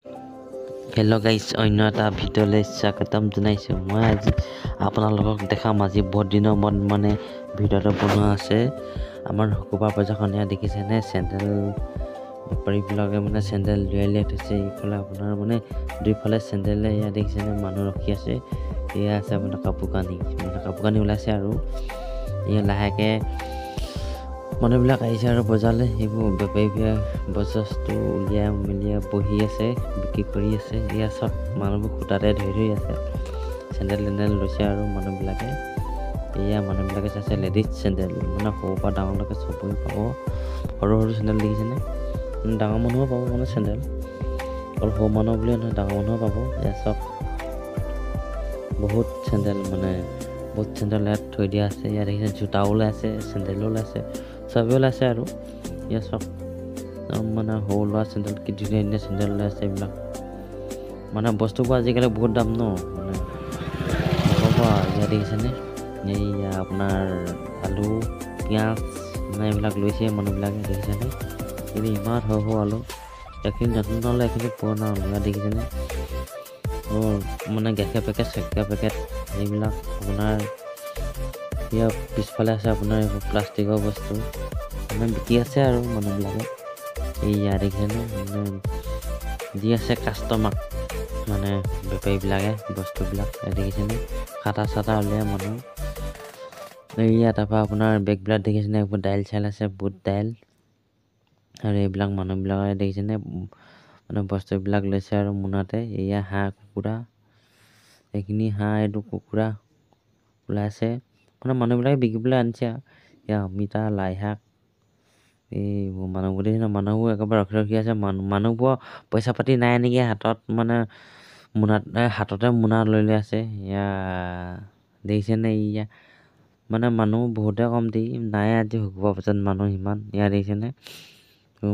Hello' guys, অন্য এটা ভিডিঅ'লৈ স্বাগতম জনাইছোঁ। মই আজি আপোনালোকক দেখাম। আজি বহুত দিনৰ মূৰত মানে ভিডিঅ'টো বনোৱা আছে। আমাৰ শুকুৰবাৰ বজাৰখন ইয়াত দেখিছেনে? চেণ্ডেল বেপাৰীবিলাকে মানে চেণ্ডেল লৈ থৈছে। ইফালে আপোনাৰ মানে দুইফালে চেণ্ডেলে ইয়াত দেখিছেনে? মানুহ ৰখি আছে। এয়া আছে আপোনাৰ কাপোৰ কানি ওলাইছে আৰু এয়া লাহেকৈ মানুহবিলাক আহিছে আৰু বজাৰলৈ। সেইবোৰ বেপাৰীবোৰে বস্তু উলিয়াই বহি আছে, বিক্ৰী কৰি আছে। এয়া চব মানুহবোৰ খুটাতে ধৰি আছে। চেণ্ডেল লৈছে আৰু মানুহবিলাকে চাইছে লেডিজ চেণ্ডেল, মানে সৰুৰ পৰা ডাঙৰলৈকে চবৰে পাব। সৰু চেণ্ডেল দেখিছেনে? ডাঙৰ মানুহো পাব মানে চেণ্ডেল, অকল সৰু মানুহ বুলিয়ে নহয়, ডাঙৰ মানুহো পাব। এয়া চব বহুত চেণ্ডেল ইয়াত থৈ দিয়া আছে। ইয়াত দেখিছে জোতাও ওলাইছে, চেণ্ডেলো ওলাইছে, চবেই ওলাইছে আৰু ইয়াত চব মানে সৰু ল'ৰা চেণ্ডেল, কি ধুনীয়া চেণ্ডেল ওলাইছে। এইবিলাক মানে বস্তুবোৰ আজিকালি বহুত দাম ন, মানে হ'ব। ইয়াত দেখিছেনে? এইয়া আপোনাৰ আলু, পিঁয়াজ মানে এইবিলাক লৈছে মানুহবিলাকে, দেখিছেনে? কিন্তু ইমান সৰু আলু, এইখিনি নতুন আলু, এইখিনি পুৰণা আলু। ইয়াত দেখিছেনে? মানে গাখীৰ পেকেট এইবিলাক আপোনাৰ ইয়াৰ পিছফালে আছে আপোনাৰ এইবোৰ প্লাষ্টিকৰ বস্তু মানে বিকি আছে আৰু মানুহবিলাকে। এইয়া দেখিছেনে? মানে দি আছে কাষ্টমাৰক, মানে বেপাৰীবিলাকে বস্তুবিলাক দেখিছেনে? খাটা চাটা উলিয়াই মানুহ। এইয়া তাৰপৰা আপোনাৰ বেগবিলাক দেখিছেনে? এইবোৰ দাইল চাইল আছে, বুট দাইল আৰু এইবিলাক মানুহবিলাকে দেখিছেনে? মানে বস্তুবিলাক লৈছে আৰু মোনাতে। এয়া হাঁহ কুকুৰা, এইখিনি হাঁহ, এইটো কুকুৰা ওলাইছে। মানে মানুহবিলাকে বিকিবলৈ আনিছে আৰু এয়া অমিতা, লাই শাক, এইবোৰ মানুহবোৰ দেখিছে। মানুহবোৰ একেবাৰে ৰখি আছে। মানুহবোৰৰ পইচা পাতি নাই নেকি হাতত, মানে হাততে মোনা লৈ আছে। এয়া দেখিছেনে? এয়া মানে মানুহ বহুতে কমটি নাই আজি শুকুৰবাৰ বজাৰত মানুহ সিমান। এয়া দেখিছেনে?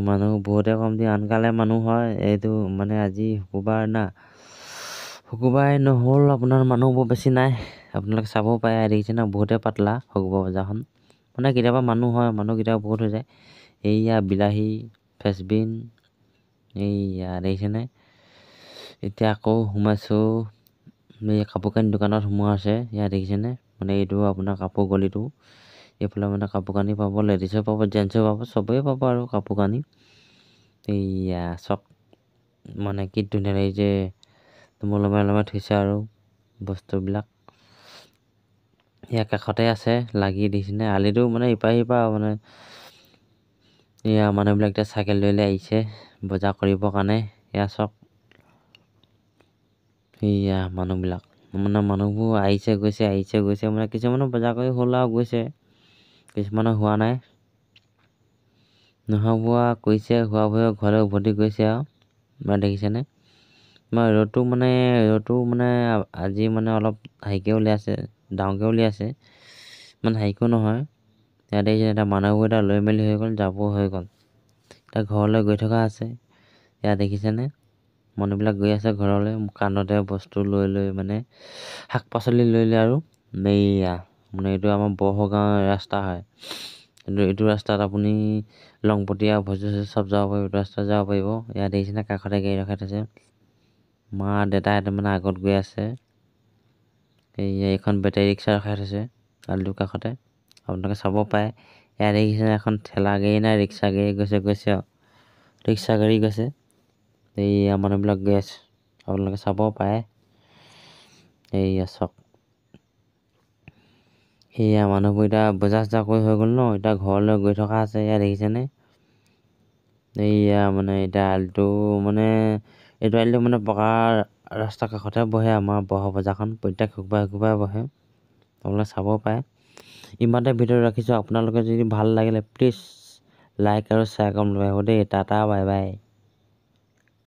মানুহ বহুতে কমটি, আনকালে মানুহ হয়। এইটো মানে আজি শুকুৰবাৰ না, শুকুৰবাৰ নহ'ল আপোনাৰ মানুহবোৰ বেছি নাই। আপোনালোকে চাব পাৰে, দেখিছেনে? বহুতে পাতলা শুকুৰবাৰ বজাৰখন, মানে কেতিয়াবা মানুহ হয়, মানুহ কেতিয়াবা বহুত হৈ যায়। এইয়া বিলাহী, ফ্ৰেঞ্চবিন, এইয়া দেখিছেনে? এতিয়া আকৌ সোমাইছোঁ এই কাপোৰ কানি দোকানত সোমোৱা আছে। ইয়াত দেখিছেনে? মানে এইটো আপোনাৰ কাপোৰ গলিটো। এইফালে মানে কাপোৰ কানি পাব, লেডিজো পাব, জেণ্টছো পাব, চবেই পাব আৰু কাপোৰ কানি। এইয়া চব মানে কি ধুনীয়া লাগিছে, লমাই থৈছে আৰু বস্তুবিলাক। ইয়াৰ কাষতে আছে লাগি, দেখিছেনে? আলিটো মানে ইপাৰ সিপাৰ মানে এয়া মানুহবিলাক এতিয়া চাইকেল লৈ আহিছে বজাৰ কৰিবৰ কাৰণে। এয়া চব এয়া মানুহবিলাক, মানে মানুহবোৰ আহিছে গৈছে মানে কিছুমানৰ বজাৰ কৰি হ'ল আৰু গৈছে, কিছুমানৰ হোৱা নাই, নোহোৱা কৰিছে, হোৱাবোৰে ঘৰলৈ উভতি গৈছে আৰু দেখিছেনে? ৰ'দটো মানে আজি মানে অলপ হাইকে উলিয়াইছে, ডাঙৰকৈ উলিয়াইছে, ইমান হাইকো নহয়। এতিয়া দেখিছেনে? এতিয়া মানুহবোৰ এতিয়া লৈ মেলি হৈ গ'ল, যাব হৈ গ'ল, এতিয়া ঘৰলৈ গৈ থকা আছে। ইয়াত দেখিছেনে? মানুহবিলাক গৈ আছে ঘৰলৈ, কান্ধতে বস্তু লৈ মানে শাক পাচলি লৈ আৰু এইয়া মানে এইটো আমাৰ বৰগাঁও ৰাস্তা হয়। কিন্তু এইটো ৰাস্তাত আপুনি লংপটীয়া ভোজি চব যাব পাৰিব, এইটো ৰাস্তাত যাব পাৰিব। ইয়াত দেখিছেনে? কাষতে গাড়ী ৰখাই থৈছে। মা দেউতাহঁতে মানে আগত গৈ আছে। এইখন বেটেৰী ৰিক্সা ৰখাই থৈছে আলিটোৰ কাষতে, আপোনালোকে চাব পাৰে। ইয়াত দেখিছেনে? এখন ঠেলা গাড়ী নাই ৰিক্সা গাড়ী গৈছে আৰু ৰিক্সা গাড়ী গৈছে। এইয়া মানুহবিলাক গৈ আছে, আপোনালোকে চাব পাৰে। এইয়া চব সেয়া মানুহবোৰ এতিয়া বজাৰ চজাৰ কৰি হৈ গ'ল ন, এতিয়া ঘৰলৈ গৈ থকা আছে। ইয়াত দেখিছেনে? এইয়া মানে এতিয়া আলিটো মানে এইটো আলিটো মানে পকা ৰাস্তাৰ কাষতে বহে আমাৰ বজাৰখন, প্ৰত্যেক শুকুৰবাৰে বহে, আপোনালোকে চাব পাৰে। ইমানতে ভিডিঅ' ৰাখিছোঁ। আপোনালোকে যদি ভাল লাগিলে প্লিজ লাইক আৰু শ্বেয়াৰ কৰিব দেই। Tata, bye bye.